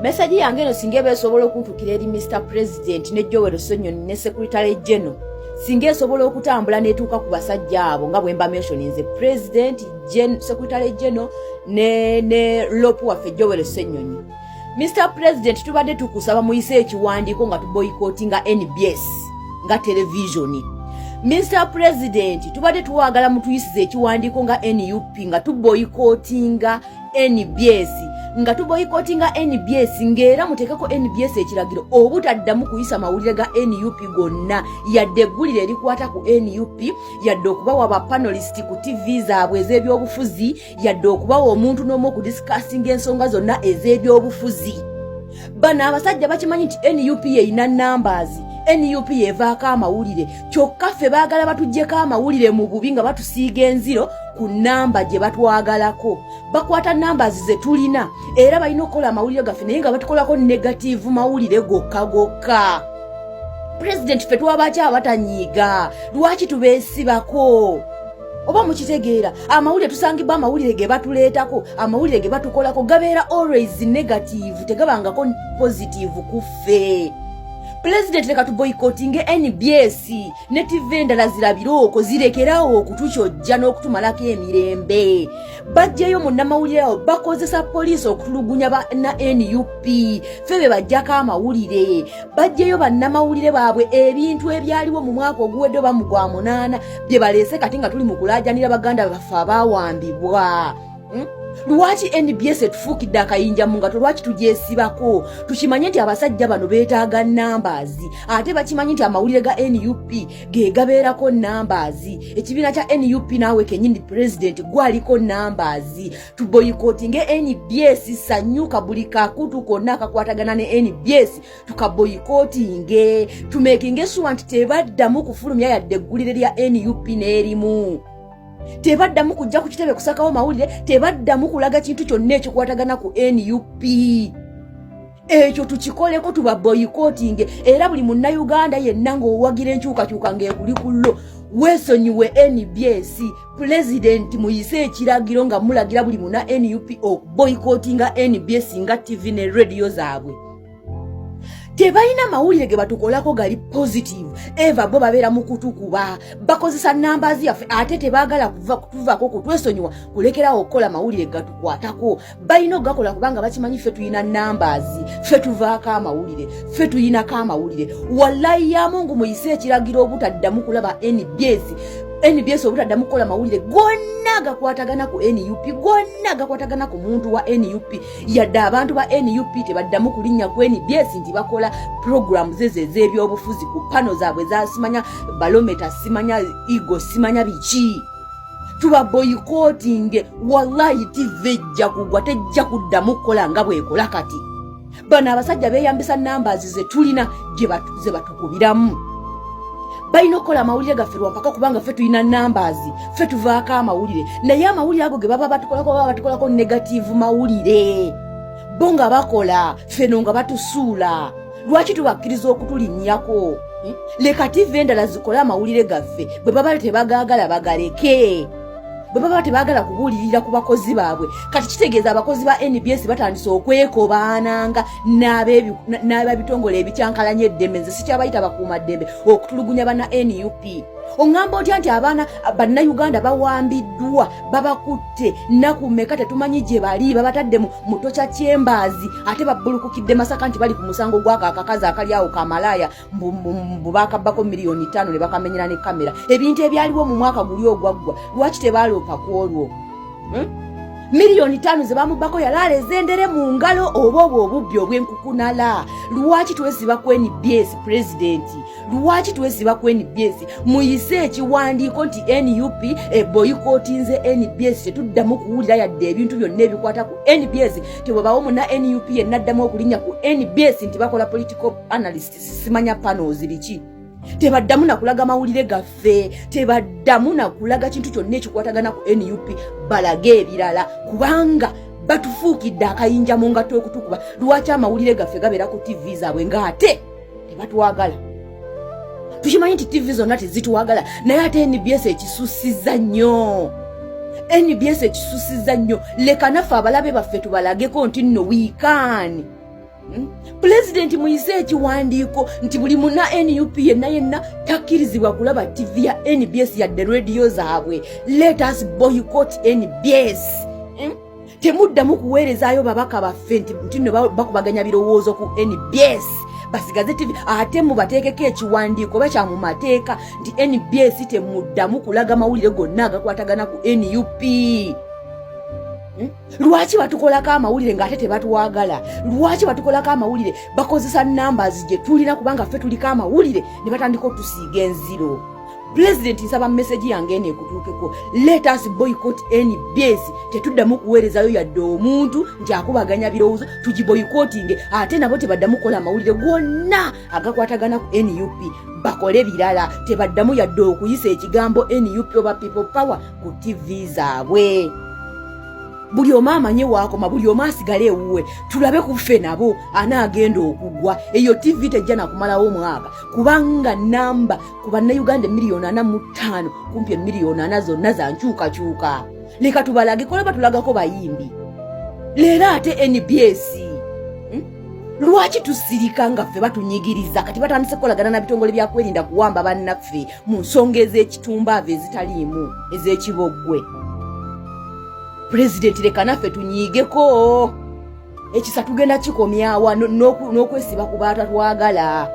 Message yange eno singa esobola okutukira eri Mr. President ne Joel Ssennyonyi ne Secretary General singa esobola okutambula netuuka ku basajja abo nga bwemba mentioninze President, Secretary General ne Lopu waffe Joel Ssennyonyi. Mr. President tubadde tukusaba muyise ekiwandiiko nga tuboycottinga NBS nga television. Mr. President tubadde tuwagala mutuyisize ekiwandiiko nga NUP nga tuboycottinga NBS nga tuboycottinga NBS ngera mutekeko NBS ekiragiro obutaddamu kuyisa mawulire ga NUP gonna yadde eggulire erikwata ku NUP yadde okubawa ba panelist ku TV zaabwe ez'ebyobufuzi yadde okubawa omuntu n'omu okudiscussing ensonga zonna ez'ebyobufuzi. Bana abasajja bakimanyi nti NUP yeyina numbers, NUP yevaako amawulire kyokka ffe baagala batuggyeko amawulire mu bubi nga batusiiga enziro ku namba gye batwagalako. Bakwata numbers ze tulina era balina okukola amawulire gaffe naye nga batukolako negative mawulire gokka. President ffe twabaki abatanyiiga lwaki tubeesibako? Oba mukitegeera amawulire tusangibwa amawulire ge batuleetako amawulire ge batukolako gabeera always negative tegabangako positive ku ffe. President leka tuboycottinge NBS ne TV endala zirabiroko zirekerawo okutukyojja n'okutumalako emirembe. Bajjeyo munnamawulire awo bakozesa poliisi okutulugunya na NUP febe bajjako amawulire. Bajjeyo bannamawulire baabwe ebintu ebyaliwo mu mwaka oguwedde oba mu gwa 8 bye baleese kati nga tuli mu kulaajanira baganda baffe abaawambibwa. Lwaki NBS tufuukidde akayinja mu ngato lwaki tugyesibako? Tukimanye nti abasajja bano beetaaga numbers ate bakimanyi nti amawulire ga NUP ge gabeerako numbers. Ekibiina kya NUP naawe kenyini President gwaliko numbers. Tuboycottinge NBS sanyuka buli kakutu konna akakwatagana ne NBS tukaboycottinge tumekinge sure nti tebaddamu kufulumya yadde eggulire lya NUP n'erimu. Tebaddamu kujja ku kitebe kusakawo mawulire tebaddamu kulaga kintu kyonna ekikwatagana ku NUP. Ekyo tukikoleko tuba boycotting era buli munnayuganda yenna ng'owagira enkyukakyuka ng'ekuli kullo weesonyiwe NBS. President muyise ekiragiro nga mulagira buli munna NUP okuboycottinga NBS nga TV ne radio zaabwe. Tebalina mawulire ge batukolako gali positive eva bo babeera mu kutukuba bakozesa numbers yaffe ate tebaagala kutuvaako kutwesonyiwa kulekerawo okukola mawulire gatukwatako. Balina okugakola kubanga bakimanyi ffe tuyina numbers ffe tuvaako amawulire ffe tuyinako amawulire. Wallahi ya Mungu muyise ekiragiro obutaddamu kulaba NBS obutaddamu kukola mawulire gonna gakwatagana ku NUP gonna gakwatagana ku muntu wa NUP yadde abantu ba NUP tebaddamu kulinnya ku NBS nti bakola programs ez'ebyobufuzi ku pano zaabwe zasimanya barometer simanya ego simanya biki. Tuba boycotting wallahi TV ejja kugwa tejja kuddamu kukola nga bwekola kati. Bano abasajja beeyambisa numbers ze tulina ze batukubiramu. Balina okukola amawulire gaffe lwampaka kubanga ffe tulina numbers ffe tuvaako amawulire naye amawulire ago ge baba batukolako negative mawulire bo nga bakola ffeno nga batusuula. Lwaki tubakkiriza okutulinnyako? Leka TV endala zikole amawulire gaffe bwe baba tebagaagala bagaleke bwe baba tebaagala kubuulirira ku bakozi baabwe. Kati kitegeeza abakozi ba NBS batandise okwekobaananga n'ababitongole ebikyankalanya eddembe nze sikyabayita bakuuma ddembe okutulugunya bana NUP. Ongamba otya nti abaana bannayuganda bawambiddwa babakutte nnaku mmeka tetumanyi gye bali babatadde mu Tocha Chambers ate babbulukukidde Masaka nti bali ku musango gw'ako akakazi akali awo kamalaya mbu bakabbako miliyoni 5 ne bakamenyera ne kamera. Ebintu ebyaliwo mu mwaka guli ogwaggwa lwaki tebaaloopa ku olwo? Miliyoni 5 ze bamubbako yalaale zendere mu ngalo oba obubbi obw'enkukunala. Lwaki twesiba ku NBS President? Lwaki twesiba ku NBS? Muyise ekiwandiiko nti NUP boycottinze NBS tetuddamu kuwulira yadde ebintu byonna ebikwata ku NBS. Tebwabawo munna NUP yennaddamu okulinnya ku NBS nti bakola political analysts simanya panels biki. Tebaddamu nakulaga mawulire gaffe tebaddamu nakulaga kintu kyonna ekikwatagana ku NUP balage ebirala kubanga batufuukidde akayinja mu ngato okutukuba. Lwaki amawulire gaffe gabeera ku TV zaabwe ng'ate tebatwagala? Tukimanyi nti TV zonna tezituwagala naye ate NBS ekisusiza nnyo. NBS ekisusiza nnyo. Leka naffe abalabe baffe tubalageko nti nno we can. President muyise ekiwandiiko nti buli muna NUP yenna takkirizibwa kulaba TV ya NBS yadde radio zaabwe. Let us boycott NBS. Temuddamu kuweerezaayo babaka baffe nti nno bakubaganya birowoozo ku NBS. Basigaze TV ate mubateekeko ekiwandiiko bakya mu mateeka nti NBS temuddamu kulaga mawulire gonna agakwatagana ku NUP. Lwaki batukolako amawulire ng'ate tebatuwagala? Lwaki batukolako amawulire bakozesa numbers gye tulina kubanga ffe tuliko amawulire ne batandika otusiiga enziro? President nsaba message yange ene kutuukeko. Let us boycott NBS. Tetuddamu kuweerezaayo yadde omuntu nti akubaganya birowoozo tugiboycottinge ate nabo tebaddamu kola amawulire gonna agakwatagana ku NUP. Bakole birala tebaddamu yadde okuyisa ekigambo NUP oba people power ku TV zaabwe. Buli omu amanye waakoma, buli omu asigale ewuwe, tulabe ku ffe nabo anaagenda okugwa. Eyo TV tejja na kumalawo mwaka kubanga namba ku bannayuganda 4,45 kumpi 4,4 zonna za nkyukakyuka. Leka tubalage kola batulagako bayimbi. Leero ate NBS lwaki tusirika nga ffe batunyigiriza kati batandise kolagana na bitongole bya kwerinda kuwamba bannaffe mu nsonga ez'ekitumbaave ezitaliimu ez'ekiboggwe. President leka naffe tunyiigeko. Ekisa tugenda kikomyawa n'okwesiba ku batatwagala.